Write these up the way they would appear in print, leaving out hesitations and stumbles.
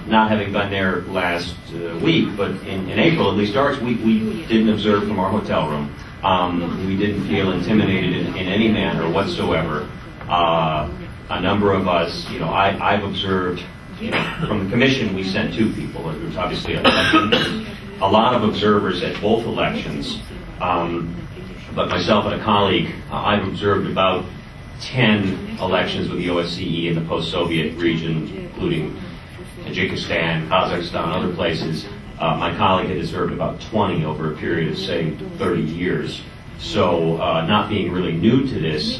Not having been there last week, but in April, at least ours, we didn't observe from our hotel room. We didn't feel intimidated in any manner whatsoever. A number of us, I've observed, from the commission we sent 2 people. There was obviously a lot of observers at both elections. But myself and a colleague, I've observed about 10 elections with the OSCE in the post-Soviet region, including Tajikistan, Kazakhstan, other places. My colleague had observed about 20 over a period of, say, 30 years. So, not being really new to this,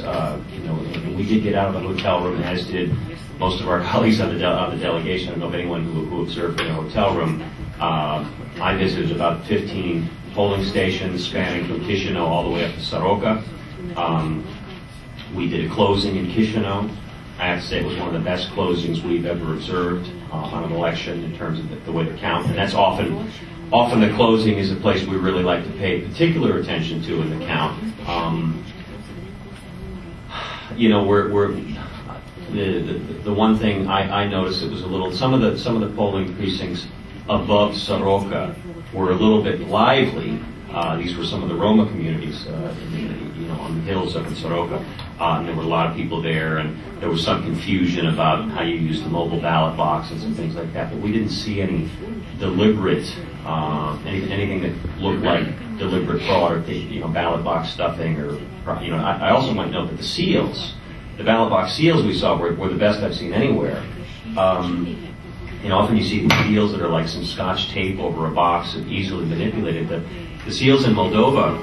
we did get out of the hotel room, as did most of our colleagues on the delegation. I don't know of anyone who observed in a hotel room. I visited about 15 polling stations spanning from Chisinau all the way up to Soroka. We did a closing in Chisinau. I have to say it was one of the best closings we've ever observed on an election in terms of the way to count. And that's often the closing is a place we really like to pay particular attention to in the count. The one thing I noticed, it was a little, some of the polling precincts above Soroka were a little bit lively. These were some of the Roma communities, on the hills up in Soroka. And there were a lot of people there, and there was some confusion about how you use the mobile ballot boxes and things like that. But we didn't see any deliberate, anything that looked like deliberate fraud or ballot box stuffing or, I also might note that the seals, the ballot box seals we saw were the best I've seen anywhere. Often you see these seals that are like some scotch tape over a box and easily manipulated. The seals in Moldova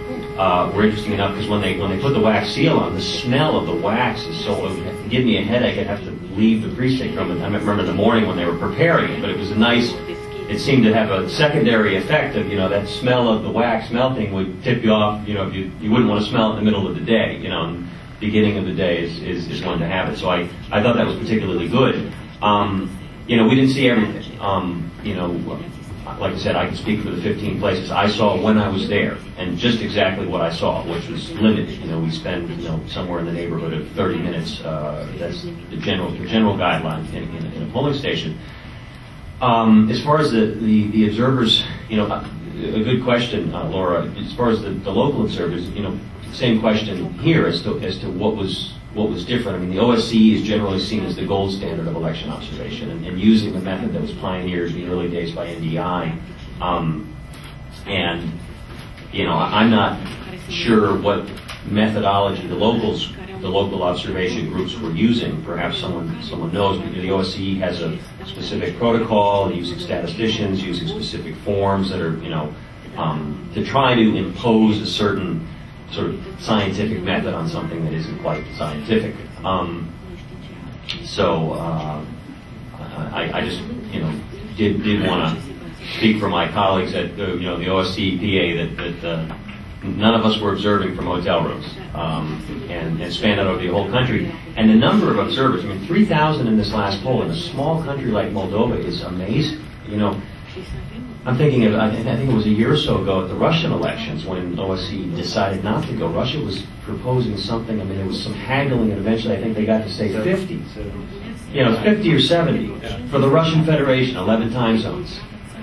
were interesting enough because when they put the wax seal on, the smell of the wax is so, it would give me a headache. I'd have to leave the precinct from it. I remember the morning when they were preparing it, but it was it seemed to have a secondary effect of, that smell of the wax melting would tip you off, if you wouldn't want to smell it in the middle of the day, and beginning of the day is one to have it. So I thought that was particularly good. We didn't see everything. Like I said, I can speak for the 15 places I saw when I was there, and just exactly what I saw, which was limited. We spend, somewhere in the neighborhood of 30 minutes. That's the general guideline in a polling station. As far as the observers, a good question, Laura. As far as the local observers, same question here as to what was different. I mean, the OSCE is generally seen as the gold standard of election observation, and using the method that was pioneered in the early days by NDI. I'm not sure what methodology the local observation groups were using. Perhaps someone knows, because the OSCE has a specific protocol, using statisticians, using specific forms that are, to try to impose a certain sort of scientific method on something that isn't quite scientific. I just, did want to speak for my colleagues at, the OSCE PA that none of us were observing from hotel rooms, and spanned out over the whole country. And the number of observers, 3,000 in this last poll in a small country like Moldova is amazing. I'm thinking of, I think it was a year or so ago at the Russian elections when OSCE decided not to go. Russia was proposing something, there was some haggling, and eventually I think they got to say 50. 50 or 70 for the Russian Federation, 11 time zones,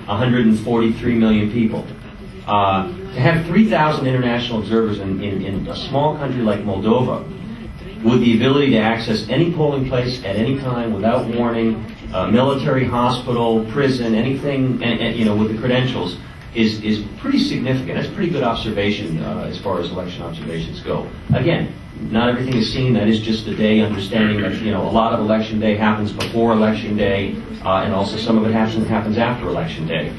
143 million people. To have 3,000 international observers in a small country like Moldova, with the ability to access any polling place at any time without warning, military, hospital, prison, anything, with the credentials, is pretty significant. That's pretty good observation as far as election observations go. Again, not everything is seen. That is just the day, understanding that a lot of election day happens before election day, and also some of it happens after election day.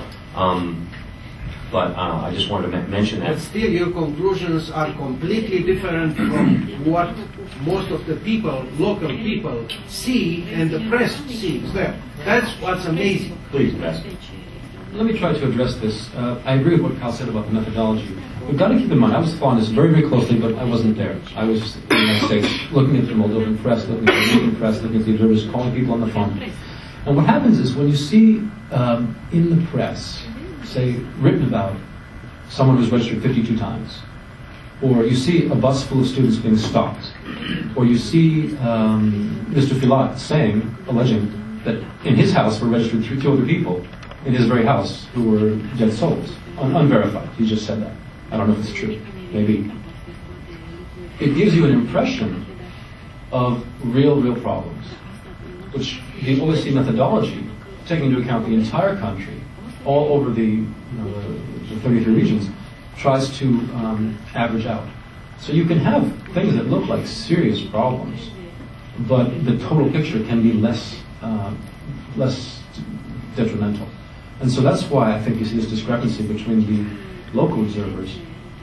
But I just wanted to mention that. But still, your conclusions are completely different from what most of the people, local people, see and the press sees there. That's what's amazing. Please, Bess. Let me try to address this. I agree with what Kyle said about the methodology. We've got to keep in mind, I was following this very, very closely, but I wasn't there. I was in the United States, looking at the Moldovan press, looking at the American press, looking at the observers, calling people on the phone. And what happens is when you see in the press, say, written about someone who's registered 52 times, or you see a bus full of students being stopped, or you see Mr. Filat alleging that in his house were registered two other people in his very house who were dead souls, unverified. He just said that. I don't know if it's true. Maybe. It gives you an impression of real problems, which the OSCE methodology, taking into account the entire country, all over the 33 regions, tries to average out. So you can have things that look like serious problems, but the total picture can be less detrimental. And so that's why I think you see this discrepancy between the local observers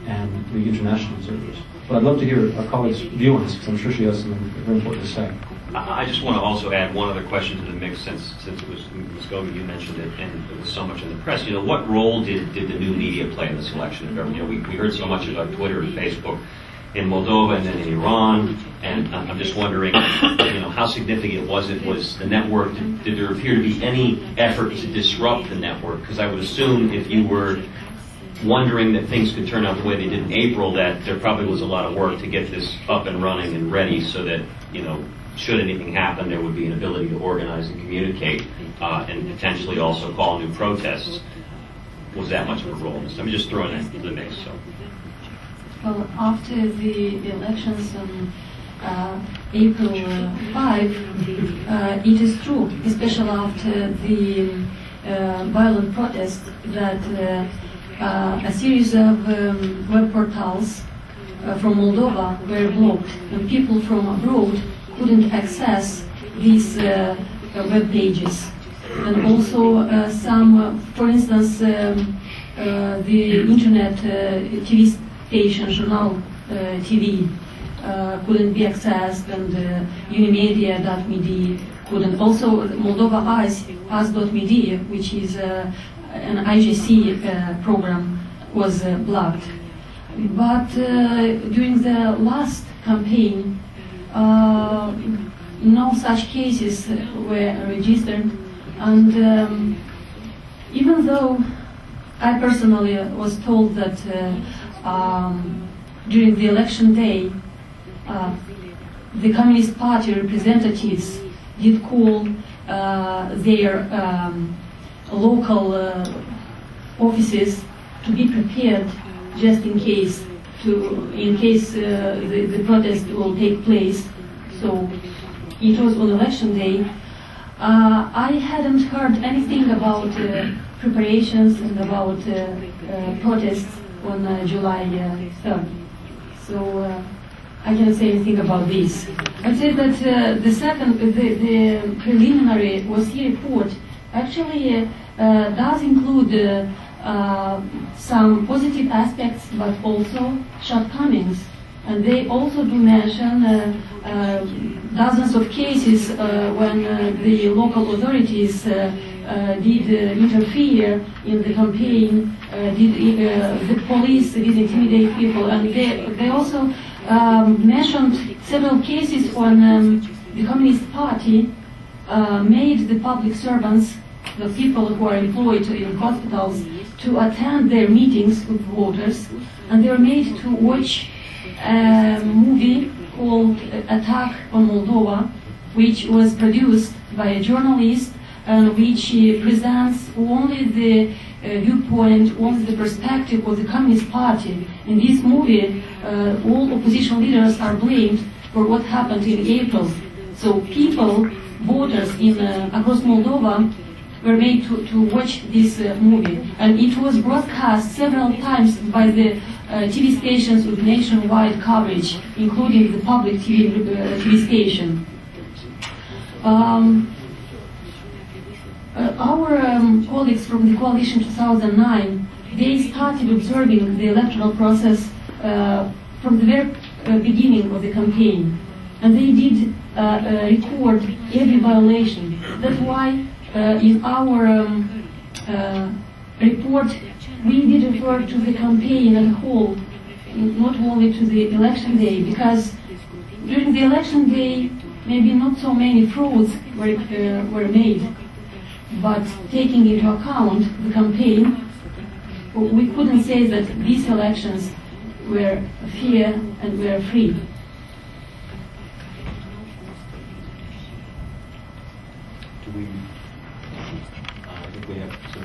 and the international observers. But I'd love to hear our colleague's view on this, because I'm sure she has something very important to say. I just want to also add one other question to the mix, since it was Ms. Gogi, you mentioned it, and it was so much in the press. What role did the new media play in this election? We heard so much about Twitter and Facebook in Moldova and then in Iran, and I'm just wondering, how significant was it? Was the network, did there appear to be any effort to disrupt the network? Because I would assume if you were wondering that things could turn out the way they did in April, that there probably was a lot of work to get this up and running and ready so that, should anything happen, there would be an ability to organize and communicate and potentially also call new protests. Was that much of a role? I'm just throwing that into the mix. So. Well, after the elections on April 5, it is true, especially after the violent protest, that a series of web portals from Moldova were blocked, and people from abroad couldn't access these web pages. And also some, for instance, the internet TV station, Journal TV, couldn't be accessed, and Unimedia.md couldn't. Also, Moldova As.md, which is an IGC program, was blocked. But during the last campaign, no such cases were registered, and even though I personally was told that during the election day, the Communist Party representatives did call their local offices to be prepared just in case the protest will take place. So it was on election day. I hadn't heard anything about preparations and about protests on July 3rd. So I can't say anything about this. I'd say that the preliminary OSCE report actually does include some positive aspects, but also shortcomings. And they also do mention dozens of cases when the local authorities did interfere in the campaign, the police did intimidate people, and they also mentioned several cases when the Communist Party made the public servants, the people who are employed in hospitals, to attend their meetings with voters, and they were made to watch a movie called Attack on Moldova, which was produced by a journalist and which presents only the viewpoint, only the perspective of the Communist Party. In this movie, all opposition leaders are blamed for what happened in April. So people, voters across Moldova, were made to watch this movie. And it was broadcast several times by the TV stations with nationwide coverage, including the public TV station. Our colleagues from the Coalition 2009, they started observing the electoral process from the very beginning of the campaign. And they did record every violation. That's why in our report, we did refer to the campaign as a whole, not only to the election day, because during the election day, maybe not so many frauds were made, but taking into account the campaign, we couldn't say that these elections were fair and were free. Do we we have some